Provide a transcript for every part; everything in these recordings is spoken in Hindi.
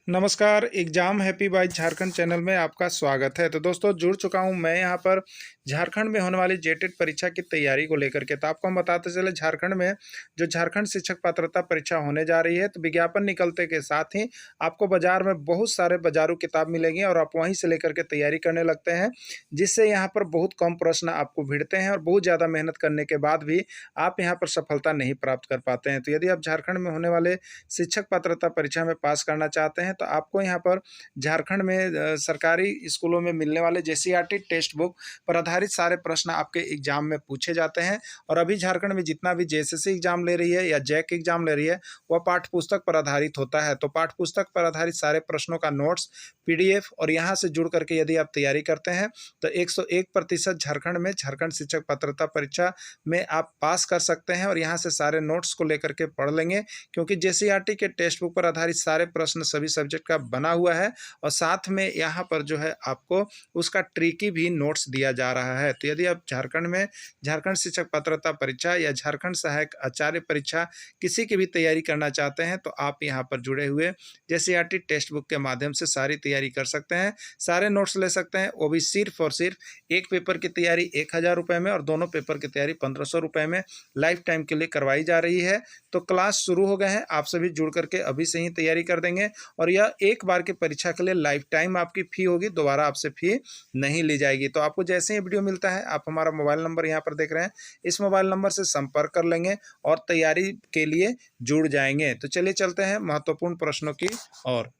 नमस्कार, exam happy by Jharkhand channel में आपका स्वागत है। तो दोस्तों जुड़ चुका हूं मैं यहाँ पर झारखंड में होने वाली जेटेट परीक्षा की तैयारी को लेकर के। तो आपको हम बताते चले झारखंड में जो झारखंड शिक्षक पात्रता परीक्षा होने जा रही है, तो विज्ञापन निकलते के साथ ही आपको बाजार में बहुत सारे बाजारू किताब मिलेंगी और आप वहीं से लेकर के तैयारी करने लगते हैं, जिससे यहाँ पर बहुत कम प्रश्न आपको भिड़ते हैं और बहुत ज़्यादा मेहनत करने के बाद भी आप यहाँ पर सफलता नहीं प्राप्त कर पाते हैं। तो यदि आप झारखंड में होने वाले शिक्षक पात्रता परीक्षा में पास करना चाहते हैं, तो आपको यहाँ पर झारखंड में सरकारी स्कूलों में मिलने वाले जेसीईआरटी टेक्स्ट बुक पर आधारित सारे प्रश्न आपके एग्जाम में पूछे जाते हैं। और अभी झारखंड में जितना भी जेएसएससी एग्जाम ले रही है या जैक एग्जाम ले रही है, वह पाठ्य पुस्तक पर आधारित होता है। तो पाठ्य पुस्तक पर आधारित सारे प्रश्नों का नोट्स, पीडीएफ और यहाँ से जुड़ करके यदि आप तैयारी करते हैं तो 101% झारखंड में झारखंड शिक्षक पात्रता परीक्षा में आप पास कर सकते हैं। और यहाँ से सारे नोट्स को लेकर के पढ़ लेंगे, क्योंकि जेसीईआरटी के टेक्स्ट बुक पर आधारित सारे प्रश्न सभी सब्जेक्ट का बना हुआ है और साथ में यहाँ पर जो है आपको उसका ट्रिकी भी नोट्स दिया जा रहा है। तो यदि आप झारखंड में झारखंड शिक्षक पात्रता परीक्षा या झारखंड सहायक आचार्य परीक्षा किसी की भी तैयारी करना चाहते हैं, तो आप यहाँ पर जुड़े हुए जेसीईआरटी टेक्स्ट बुक के माध्यम से सारी तैयारी कर सकते हैं, सारे नोट्स ले सकते हैं। वो भी सिर्फ और सिर्फ एक पेपर की तैयारी 1000 रुपये में और दोनों पेपर की तैयारी 1500 रुपये में लाइफ टाइम के लिए करवाई जा रही है। तो क्लास शुरू हो गए हैं, आप सभी जुड़ करके अभी से ही तैयारी कर देंगे और यह एक बार की परीक्षा के लिए लाइफ टाइम आपकी फी होगी, दोबारा आपसे फी नहीं ली जाएगी। तो आपको जैसे ही वीडियो मिलता है, आप हमारा मोबाइल नंबर यहाँ पर देख रहे हैं, इस मोबाइल नंबर से संपर्क कर लेंगे और तैयारी के लिए जुड़ जाएंगे। तो चलिए चलते हैं महत्वपूर्ण प्रश्नों की ओर।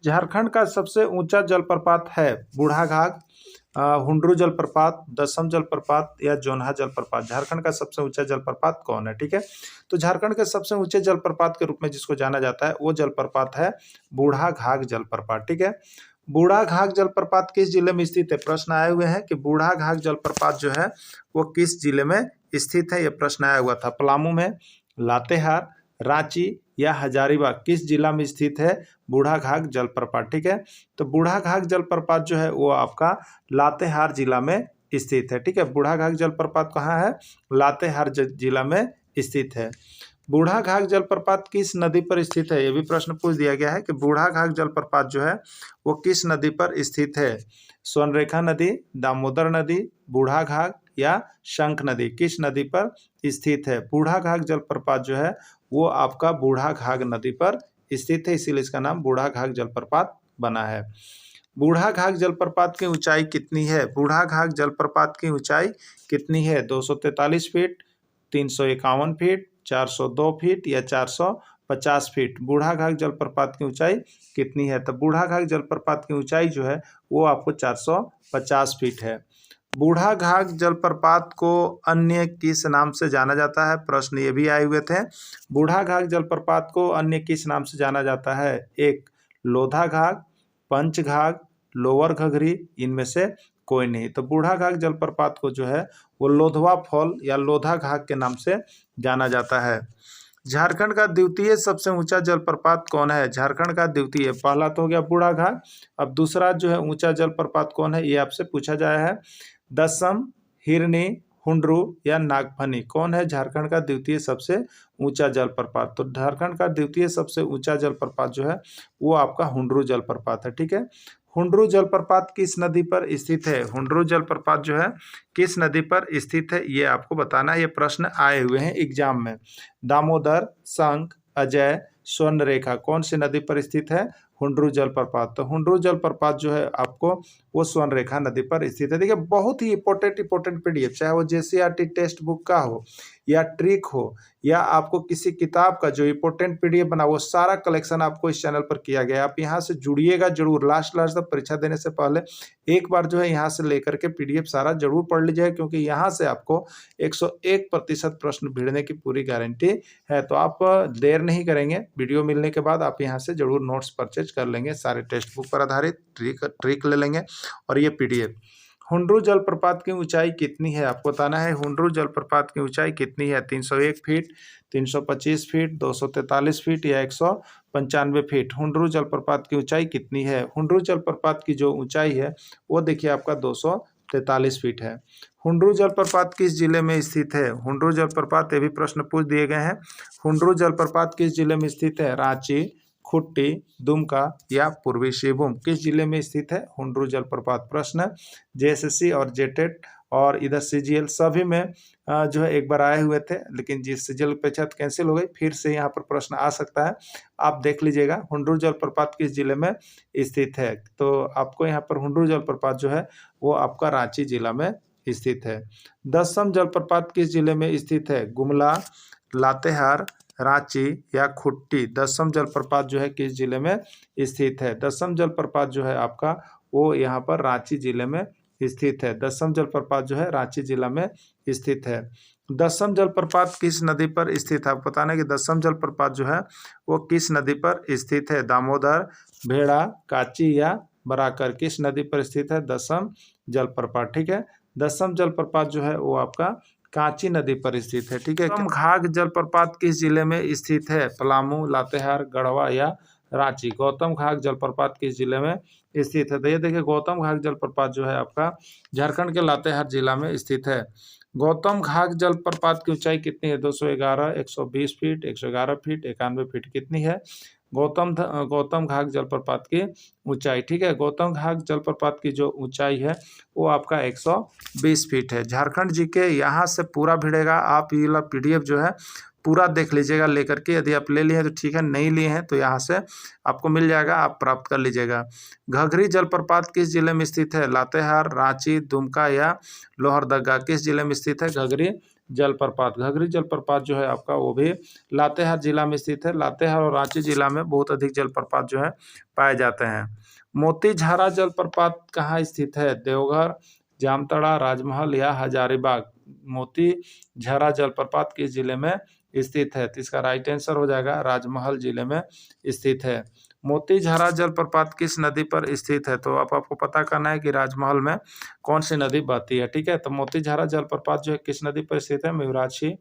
झारखंड का सबसे ऊंचा जलप्रपात है बूढ़ाघाघ, हुंड्रू जलप्रपात, दसम जलप्रपात या जोन्हा जलप्रपात। झारखंड का सबसे ऊंचा जलप्रपात कौन है? ठीक है, तो झारखंड के सबसे ऊंचे जलप्रपात के रूप में जिसको जाना जाता है वो जलप्रपात है बूढ़ाघाघ जलप्रपात। ठीक है, बूढ़ाघाघ जलप्रपात किस जिले में स्थित है? प्रश्न आए हुए हैं कि बूढ़ाघाघ जलप्रपात जो है वो किस जिले में स्थित है, ये प्रश्न आया हुआ था। पलामू में, लातेहार, रांची या हजारीबाग, किस जिला में स्थित है बूढ़ाघाघ जलप्रपात? ठीक है, तो बूढ़ाघाघ जलप्रपात जो है वो आपका लातेहार जिला में स्थित है। ठीक है, बूढ़ाघाघ जलप्रपात कहाँ है? लातेहार जिला में स्थित है। बूढ़ाघाघ जलप्रपात किस नदी पर स्थित है? ये भी प्रश्न पूछ दिया गया है कि बूढ़ाघाघ जलप्रपात जो है वो किस नदी पर स्थित है? स्वर्णरेखा नदी, दामोदर नदी, बूढ़ाघाघ या शंख नदी, किस नदी पर स्थित है? बूढ़ाघाघ जलप्रपात जो है वो आपका बूढ़ाघाघ नदी पर स्थित है, इसीलिए इसका नाम बूढ़ाघाघ जलप्रपात बना है। बूढ़ाघाघ जलप्रपात की ऊंचाई कितनी है? बूढ़ाघाघ जलप्रपात की ऊंचाई कितनी है? 243 फीट, 351 फीट, 402 फीट या 450 फीट। बूढ़ाघाघ जलप्रपात की ऊंचाई कितनी है? तो बूढ़ाघाघ जलप्रपात की ऊंचाई जो है वो आपको 450 फीट है। बूढ़ाघाघ जलप्रपात को अन्य किस नाम से जाना जाता है? प्रश्न ये भी आए हुए थे। बूढ़ाघाघ जलप्रपात को अन्य किस नाम से जाना जाता है? एक, लोधाघाघ, पंचघाघ, लोअर घघरी, इनमें से कोई नहीं। तो बूढ़ाघाघ जलप्रपात को जो है वो लोधवा फॉल या लोधाघाघ के नाम से जाना जाता है। झारखंड का द्वितीय सबसे ऊंचा जलप्रपात कौन है? झारखंड का द्वितीय, पहला तो हो गया बूढ़ाघाघ, अब दूसरा जो है ऊंचा जलप्रपात कौन है ये आपसे पूछा जाया है। दसम, हिरनी, हुंड्रू या नागफनी, कौन है झारखंड का द्वितीय सबसे ऊंचा जलप्रपात? तो झारखंड का द्वितीय सबसे ऊंचा जलप्रपात जो है वो आपका हुंड्रू जलप्रपात है। ठीक है, हुंड्रू जलप्रपात किस नदी पर स्थित है? हुंड्रू जलप्रपात जो है किस नदी पर स्थित है ये आपको बताना है, ये प्रश्न आए हुए हैं एग्जाम में। दामोदर, शंख, अजय, स्वर्णरेखा, कौन सी नदी पर स्थित है? हुंड्रू जलप्रपात। तो हुंड्रू जलप्रपात जो है आपको वो स्वर्णरेखा नदी पर स्थित है। देखिए बहुत ही इंपॉर्टेंट पीडीएफ, चाहे वो जेसीईआरटी टेक्स्ट बुक का हो या ट्रिक हो या आपको किसी किताब का जो इंपॉर्टेंट पीडीएफ बना, वो सारा कलेक्शन आपको इस चैनल पर किया गया है। आप यहाँ से जुड़िएगा जरूर, लास्ट तक परीक्षा देने से पहले एक बार जो है यहाँ से लेकर के पीडीएफ सारा जरूर पढ़ लीजिएगा, क्योंकि यहाँ से आपको 101% प्रश्न भिड़ने की पूरी गारंटी है। तो आप देर नहीं करेंगे, वीडियो मिलने के बाद आप यहाँ से जरूर नोट्स परचेज कर लेंगे, सारे टेक्स्ट बुक पर आधारित ट्रिक ले लेंगे और ये पीडीएफ। हुंड्रू जलप्रपात की ऊंचाई कितनी है आपको बताना है। हुंड्रू जलप्रपात की ऊंचाई कितनी है? 301 फीट, 325 फीट, 243 फीट या 195 फीट। हुंड्रू जलप्रपात की ऊंचाई कितनी है? हुंड्रू जलप्रपात की जो ऊंचाई है वो देखिए आपका 243 फीट है। हुंड्रू जलप्रपात किस जिले में स्थित है? हुंड्रू जलप्रपात, ये भी प्रश्न पूछ दिए गए हैं। हुंड्रू जलप्रपात किस जिले में स्थित है? रांची, खुट्टी, दुमका या पूर्वी सिंहभूम किस जिले में स्थित है? हुंड्रू जलप्रपात। प्रश्न जेएसएससी और जेटेट और इधर सीजीएल सभी में जो है एक बार आए हुए थे, लेकिन जिस सीजीएल परीक्षा कैंसिल हो गई, फिर से यहाँ पर प्रश्न आ सकता है। आप देख लीजिएगा हुंड्रू जलप्रपात किस जिले में स्थित है। तो आपको यहाँ पर हुंड्रू जलप्रपात जो है वो आपका रांची जिला में स्थित है। दसम जलप्रपात किस जिले में स्थित है? गुमला, लातेहार, रांची या खुट्टी। दसम जलप्रपात जो है किस जिले में स्थित है? दसम जलप्रपात जो है आपका वो यहाँ पर रांची जिले में स्थित है। दसम जलप्रपात जो है रांची जिला में स्थित है। दसम जलप्रपात किस नदी पर स्थित है? आपको बताना है कि दसम जलप्रपात जो है वो किस नदी पर स्थित है? दामोदर, भेड़ा, काची या बराकर किस नदी पर स्थित है? दसम जलप्रपात। ठीक है, दसम जलप्रपात जो है वो आपका कांची नदी पर स्थित है। ठीक है, गौतम घाघ जलप्रपात किस जिले में स्थित है? पलामू, लातेहार, गढ़वा या रांची। गौतम घाघ जलप्रपात किस जिले में स्थित है? तो ये देखिए गौतम घाघ जलप्रपात जो है आपका झारखंड के लातेहार जिला में स्थित है। गौतम घाघ जलप्रपात की ऊंचाई कितनी है? 211, 120 फीट, 111 फीट, 91 फीट कितनी है गौतम घाघ जलप्रपात की ऊंचाई? ठीक है, गौतम घाघ जलप्रपात की जो ऊंचाई है वो आपका 120 फीट है। झारखंड जी के यहाँ से पूरा भिड़ेगा, आप ये वाला पीडीएफ जो है पूरा देख लीजिएगा लेकर के। यदि आप ले लिए हैं तो ठीक है, नहीं लिए हैं तो यहाँ से आपको मिल जाएगा, आप प्राप्त कर लीजिएगा। घघरी जलप्रपात किस जिले में स्थित है? लातेहार, रांची, दुमका या लोहरदगा किस जिले में स्थित है? घघरी जलप्रपात। घघरी जलप्रपात जो है आपका वो भी लातेहार जिला में स्थित है। लातेहार और रांची जिला में बहुत अधिक जलप्रपात जो है पाए जाते हैं। मोतीझारा जलप्रपात कहाँ स्थित है? देवघर, जामताड़ा, राजमहल या हजारीबाग। मोतीझारा जलप्रपात किस जिले में स्थित है? तो इसका राइट आंसर हो जाएगा राजमहल जिले में स्थित है। मोतीझारा जलप्रपात किस नदी पर स्थित है? तो आपको पता करना है कि राजमहल में कौन सी नदी बहती है। ठीक है, तो मोतीझारा जलप्रपात जो है किस नदी पर स्थित है? मयूराक्षी,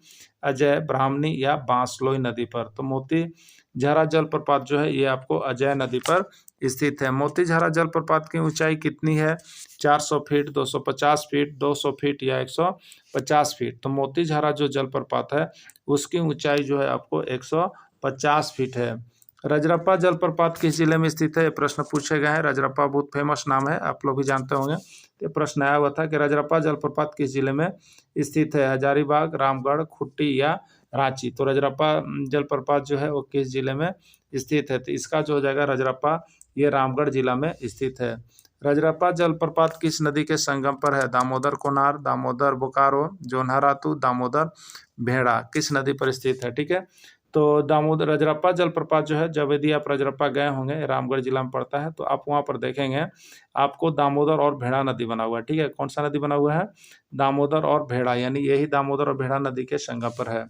अजय, ब्राह्मणी या बांसलोई नदी पर। तो मोतीझारा जलप्रपात जो है ये आपको अजय नदी पर स्थित है। मोतीझारा जलप्रपात की ऊंचाई कितनी है? 400 फीट, 250 फीट, 200 फीट या 150 फीट। तो मोतीझारा जो जलप्रपात है उसकी ऊंचाई जो है आपको 150 फीट है। रजरप्पा जलप्रपात किस जिले में स्थित है? प्रश्न पूछे गए हैं। रजरप्पा बहुत फेमस नाम है, आप लोग भी जानते होंगे। ये प्रश्न आया हुआ था कि रजरप्पा जलप्रपात किस जिले में स्थित है? हजारीबाग, रामगढ़, खुट्टी या रांची। तो रजरप्पा जलप्रपात जो है वो किस जिले में स्थित है? तो इसका जो हो जाएगा रजरप्पा ये रामगढ़ जिला में स्थित है। रजरप्पा जलप्रपात किस नदी के संगम पर है? दामोदर कोनार, दामोदर बोकारो, जोन्हारातू, दामोदर भेड़ा किस नदी पर स्थित है? ठीक है, तो दामोदर रजरप्पा जलप्रपात जो है, जब यदि आप रजरप्पा गए होंगे, रामगढ़ जिला में पड़ता है, तो आप वहाँ पर देखेंगे आपको दामोदर और भेड़ा नदी बना हुआ है। ठीक है, कौन सा नदी बना हुआ है? दामोदर और भेड़ा, यानी यही दामोदर और भेड़ा नदी के संगम पर है।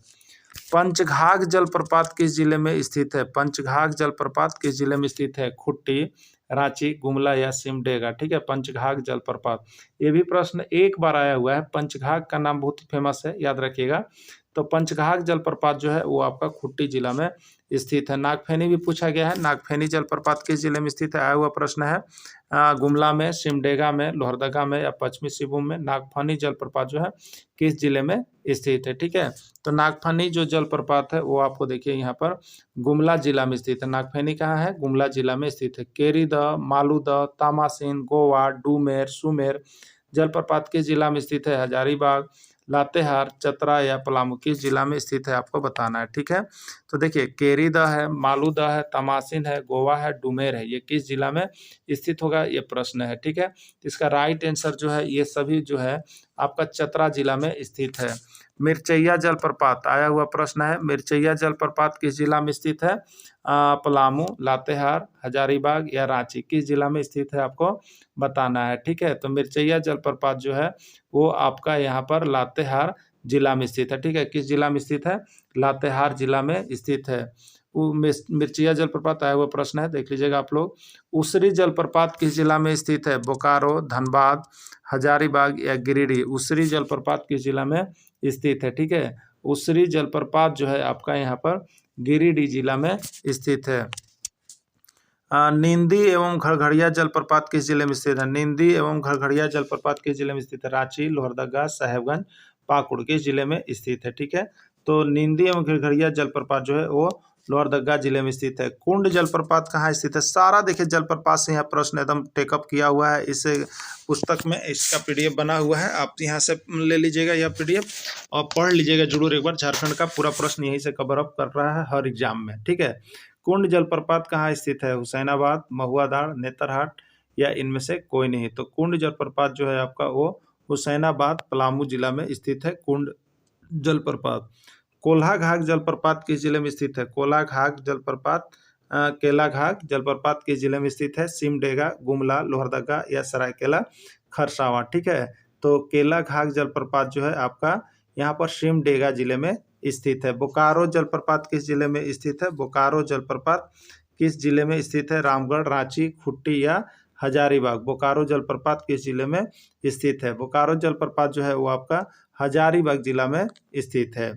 पंचघाघ जलप्रपात किस जिले में स्थित है? पंचघाघ जलप्रपात किस जिले में स्थित है? खुट्टी, रांची, गुमला या सिमडेगा। ठीक है, पंचघाघ जलप्रपात। ये भी प्रश्न एक बार आया हुआ है। पंचघाघ का नाम बहुत फेमस है, याद रखिएगा। तो पंचघाघ जलप्रपात जो है वो आपका खुट्टी जिला में स्थित है। नागफेनी भी पूछा गया है। नागफेनी जलप्रपात किस जिले में स्थित है? आया हुआ प्रश्न है। गुमला में, सिमडेगा में, लोहरदगा में या पश्चिमी सिंहभूम में। नागफनी जलप्रपात जो है किस जिले में स्थित है? ठीक है, तो नागफनी जो जलप्रपात है वो आपको देखिए यहाँ पर गुमला जिला में स्थित है। नागफेनी कहाँ है? गुमला जिला में स्थित है। केरीद, मालूद, तामासिन, गोवा, डूमेर, सुमेर जलप्रपात किस जिला में स्थित है? हजारीबाग, लातेहार, चतरा या पलामू किस जिला में स्थित है आपको बताना है। ठीक है, तो देखिए केरीद है, मालूद है, तमासिन है, गोवा है, डूमेर है, ये किस जिला में स्थित होगा ये प्रश्न है। ठीक है, इसका राइट आंसर जो है ये सभी जो है आपका चतरा जिला में स्थित है। मिर्चैया जलप्रपात आया हुआ प्रश्न है। मिर्चैया जलप्रपात किस जिला में स्थित है? पलामू, लातेहार, हजारीबाग या रांची किस जिला में स्थित है आपको बताना है। ठीक है, तो मिर्चैया जलप्रपात जो है वो आपका यहाँ पर लातेहार जिला में स्थित है। ठीक है, किस जिला में स्थित है? लातेहार जिला में स्थित है। वो मिर्चैया जलप्रपात आया हुआ प्रश्न है, देख लीजिएगा आप लोग। उसरी जलप्रपात किस जिला में स्थित है? बोकारो, धनबाद, हजारीबाग या गिरिडीह। उसरी जलप्रपात किस जिला में स्थित है? ठीक है, उसरी जलप्रपात जो है आपका यहाँ पर गिरिडीह जिला में स्थित है। नींदी एवं घड़घड़िया जलप्रपात किस जिले में स्थित है? नींदी एवं घड़घड़िया जलप्रपात किस जिले में स्थित है? रांची, लोहरदगा, साहेबगंज, पाकुड़ किस जिले में स्थित है? ठीक है, तो नींदी एवं घड़घड़िया जलप्रपात जो है वो लोहरदगा जिले में स्थित है। कुंड जलप्रपात कहाँ स्थित है? सारा देखिए जलप्रपात से यहाँ प्रश्न एकदम टेकअप किया हुआ है। इस पुस्तक में इसका पीडीएफ बना हुआ है, आप यहाँ से ले लीजिएगा यह पीडीएफ और पढ़ लीजिएगा जरूर एक बार। झारखंड का पूरा प्रश्न यहीं से कवर अप कर रहा है हर एग्जाम में, ठीक है। कुंड जलप्रपात कहाँ स्थित है? हुसैनाबाद, महुआदाड़, नेतरहाट या इनमें से कोई नहीं। तो कुंड जलप्रपात जो है आपका वो हुसैनाबाद पलामू जिला में स्थित है कुंड जलप्रपात। कोल्हाघाट जलप्रपात किस जिले में स्थित है? कोलाघाट जलप्रपात केलाघाट जलप्रपात किस जिले में स्थित है? सिमडेगा, गुमला, लोहरदगा या सरायकेला खरसावां, ठीक है। तो केलाघाट जलप्रपात जो है आपका यहाँ पर सिमडेगा जिले में स्थित है। बोकारो जलप्रपात किस जिले में स्थित है? बोकारो जलप्रपात किस जिले में स्थित है? रामगढ़, रांची, खुट्टी या हजारीबाग। बोकारो जलप्रपात किस जिले में स्थित है? बोकारो जलप्रपात जो है वो आपका हजारीबाग जिला में स्थित है।